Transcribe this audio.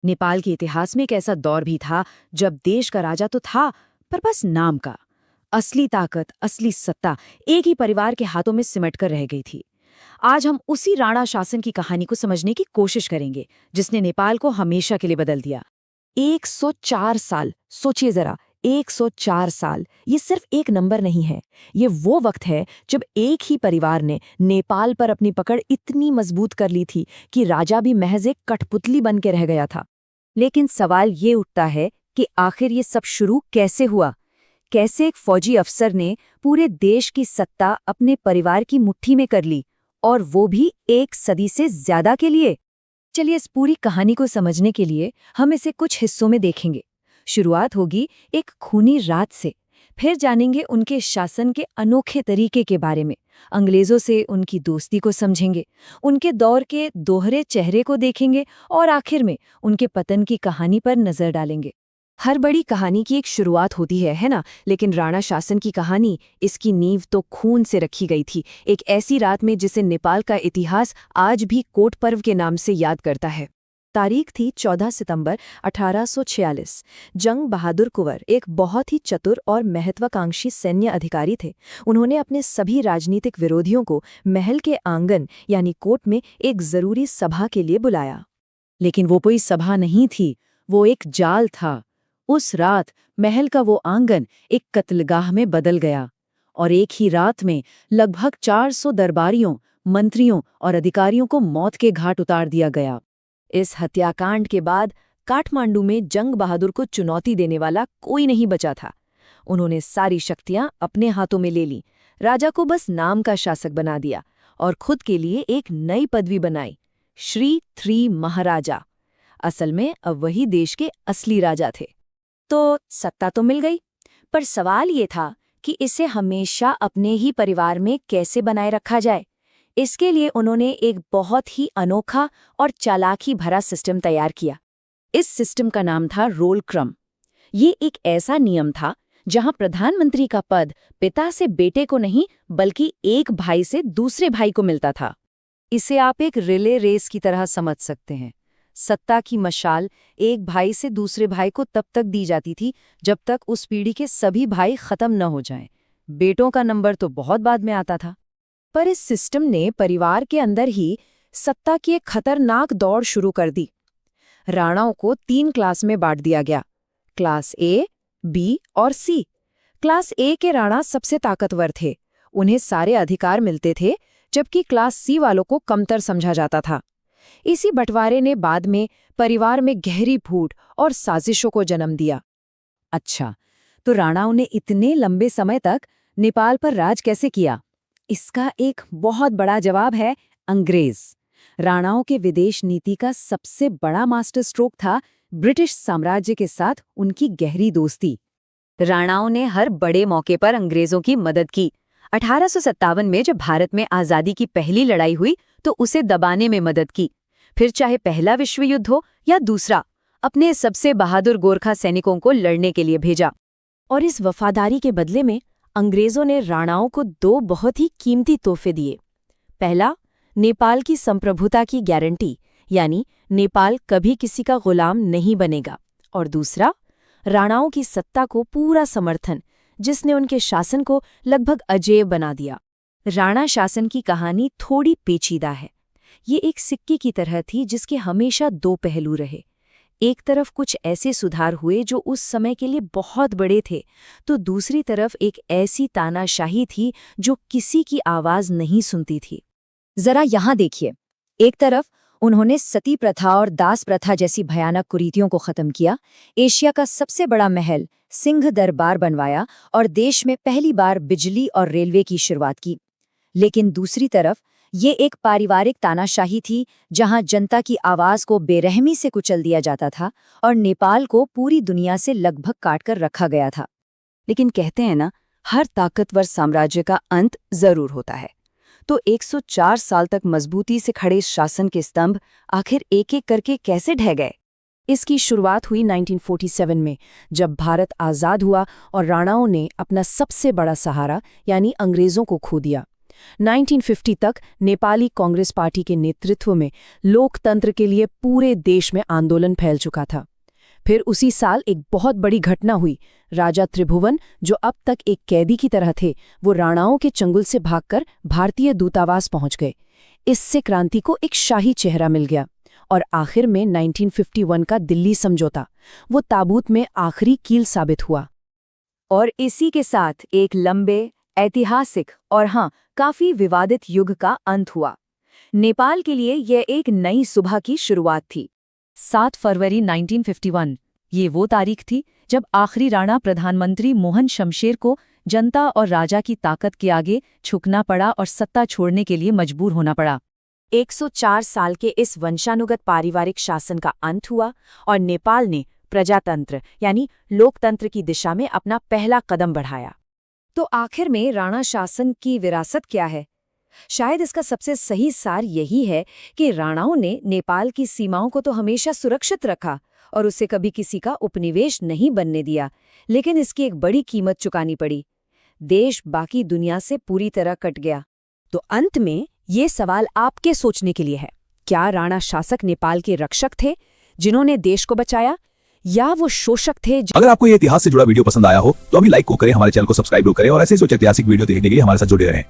नेपाल के इतिहास में एक ऐसा दौर भी था जब देश का राजा तो था, पर बस नाम का। असली ताकत, असली सत्ता एक ही परिवार के हाथों में सिमट कर रह गई थी। आज हम उसी राणा शासन की कहानी को समझने की कोशिश करेंगे, जिसने नेपाल को हमेशा के लिए बदल दिया। 104 साल, सोचिए जरा, 104 साल, ये सिर्फ एक नंबर नहीं है। ये वो वक्त है जब एक ही परिवार ने नेपाल पर अपनी पकड़ इतनी मजबूत कर ली थी कि राजा भी महज एक कठपुतली बन के रह गया था। लेकिन सवाल ये उठता है कि आखिर ये सब शुरू कैसे हुआ? कैसे एक फौजी अफसर ने पूरे देश की सत्ता अपने परिवार की मुट्ठी में कर ली, और वो भी एक सदी से ज्यादा के लिए? चलिए, इस पूरी कहानी को समझने के लिए हम इसे कुछ हिस्सों में देखेंगे। शुरुआत होगी एक खूनी रात से, फिर जानेंगे उनके शासन के अनोखे तरीके के बारे में, अंग्रेजों से उनकी दोस्ती को समझेंगे, उनके दौर के दोहरे चेहरे को देखेंगे, और आखिर में उनके पतन की कहानी पर नजर डालेंगे। हर बड़ी कहानी की एक शुरुआत होती है ना? लेकिन राणा शासन की कहानी, इसकी नींव तो खून से रखी गई थी, एक ऐसी रात में जिसे नेपाल का इतिहास आज भी कोट पर्व के नाम से याद करता है। तारीख थी 14 सितंबर 1846। जंग बहादुर कुंवर एक बहुत ही चतुर और महत्वाकांक्षी सैन्य अधिकारी थे। उन्होंने अपने सभी राजनीतिक विरोधियों को महल के आंगन यानी कोर्ट में एक जरूरी सभा के लिए बुलाया। लेकिन वो कोई सभा नहीं थी, वो एक जाल था। उस रात महल का वो आंगन एक कत्लगाह में बदल गया, और एक ही रात में लगभग 400 दरबारियों, मंत्रियों और अधिकारियों को मौत के घाट उतार दिया गया। इस हत्याकांड के बाद काठमांडू में जंग बहादुर को चुनौती देने वाला कोई नहीं बचा था। उन्होंने सारी शक्तियां अपने हाथों में ले ली, राजा को बस नाम का शासक बना दिया और खुद के लिए एक नई पदवी बनाई, श्री 3 महाराजा। असल में अब वही देश के असली राजा थे। तो सत्ता तो मिल गई, पर सवाल ये था कि इसे हमेशा अपने ही परिवार में कैसे बनाए रखा जाए। इसके लिए उन्होंने एक बहुत ही अनोखा और चालाकी भरा सिस्टम तैयार किया। इस सिस्टम का नाम था रोल क्रम। ये एक ऐसा नियम था जहां प्रधानमंत्री का पद पिता से बेटे को नहीं, बल्कि एक भाई से दूसरे भाई को मिलता था। इसे आप एक रिले रेस की तरह समझ सकते हैं। सत्ता की मशाल एक भाई से दूसरे भाई को तब तक दी जाती थी जब तक उस पीढ़ी के सभी भाई खत्म न हो जाएं। बेटों का नंबर तो बहुत बाद में आता था। पर इस सिस्टम ने परिवार के अंदर ही सत्ता की एक खतरनाक दौड़ शुरू कर दी। राणाओं को 3 क्लास में बांट दिया गया, क्लास ए, बी और सी। क्लास ए के राणा सबसे ताकतवर थे, उन्हें सारे अधिकार मिलते थे, जबकि क्लास सी वालों को कमतर समझा जाता था। इसी बंटवारे ने बाद में परिवार में गहरी फूट और साजिशों को जन्म दिया। अच्छा, तो राणाओं ने इतने लंबे समय तक नेपाल पर राज कैसे किया? इसका एक बहुत बड़ा जवाब है अंग्रेज। राणाओं के विदेश नीति का सबसे बड़ा मास्टर स्ट्रोक था ब्रिटिश साम्राज्य के साथ उनकी गहरी दोस्ती। राणाओं ने हर बड़े मौके पर अंग्रेजों की मदद की। 1857 में जब भारत में आज़ादी की पहली लड़ाई हुई तो उसे दबाने में मदद की। फिर चाहे पहला विश्व युद्ध हो या दूसरा, अपने सबसे बहादुर गोरखा सैनिकों को लड़ने के लिए भेजा। और इस वफादारी के बदले में अंग्रेजों ने राणाओं को 2 बहुत ही कीमती तोहफे दिए। पहला, नेपाल की संप्रभुता की गारंटी, यानी नेपाल कभी किसी का गुलाम नहीं बनेगा। और दूसरा, राणाओं की सत्ता को पूरा समर्थन, जिसने उनके शासन को लगभग अजेय बना दिया। राणा शासन की कहानी थोड़ी पेचीदा है। ये एक सिक्के की तरह थी जिसके हमेशा 2 पहलू रहे। एक तरफ कुछ ऐसे सुधार हुए जो उस समय के लिए बहुत बड़े थे, तो दूसरी तरफ एक ऐसी तानाशाही थी जो किसी की आवाज नहीं सुनती थी। जरा यहाँ देखिए, एक तरफ उन्होंने सती प्रथा और दास प्रथा जैसी भयानक कुरीतियों को खत्म किया, एशिया का सबसे बड़ा महल सिंह दरबार बनवाया और देश में पहली बार बिजली और रेलवे की शुरुआत की। लेकिन दूसरी तरफ ये एक पारिवारिक तानाशाही थी जहां जनता की आवाज को बेरहमी से कुचल दिया जाता था और नेपाल को पूरी दुनिया से लगभग काट कर रखा गया था। लेकिन कहते हैं ना, हर ताकतवर साम्राज्य का अंत जरूर होता है। तो 104 साल तक मजबूती से खड़े शासन के स्तंभ आखिर एक एक करके कैसे ढह गए? इसकी शुरुआत हुई 1947 में, जब भारत आज़ाद हुआ और राणाओं ने अपना सबसे बड़ा सहारा यानी अंग्रेजों को खो दिया। 1950 तक नेपाली कांग्रेस पार्टी के नेतृत्व में लोकतंत्र के लिए पूरे देश में आंदोलन फैल चुका था। फिर उसी साल एक बहुत बड़ी घटना हुई। राजा त्रिभुवन, जो अब तक एक कैदी की तरह थे, वो राणाओं के चंगुल से भागकर भारतीय दूतावास पहुंच गए। इससे क्रांति को एक शाही चेहरा मिल गया और आखिर में 1951 का दिल्ली समझौता वो ताबूत में आखिरी कील साबित हुआ। और इसी के साथ एक लंबे, ऐतिहासिक और हाँ, काफी विवादित युग का अंत हुआ। नेपाल के लिए यह एक नई सुबह की शुरुआत थी। 7 फरवरी 1951 ये वो तारीख थी जब आखिरी राणा प्रधानमंत्री मोहन शमशेर को जनता और राजा की ताकत के आगे झुकना पड़ा और सत्ता छोड़ने के लिए मजबूर होना पड़ा। 104 साल के इस वंशानुगत पारिवारिक शासन का अंत हुआ और नेपाल ने प्रजातंत्र यानी लोकतंत्र की दिशा में अपना पहला कदम बढ़ाया। तो आखिर में राणा शासन की विरासत क्या है? शायद इसका सबसे सही सार यही है कि राणाओं ने नेपाल की सीमाओं को तो हमेशा सुरक्षित रखा और उसे कभी किसी का उपनिवेश नहीं बनने दिया, लेकिन इसकी एक बड़ी कीमत चुकानी पड़ी। देश बाकी दुनिया से पूरी तरह कट गया। तो अंत में ये सवाल आपके सोचने के लिए है, क्या राणा शासक नेपाल के रक्षक थे जिन्होंने देश को बचाया, या वो शोषक थे? अगर आपको ये इतिहास से जुड़ा वीडियो पसंद आया हो तो अभी लाइक को करें, हमारे चैनल को सब्सक्राइब करें और ऐसे ही ऐतिहासिक वीडियो देखने के लिए हमारे साथ जुड़े रहें।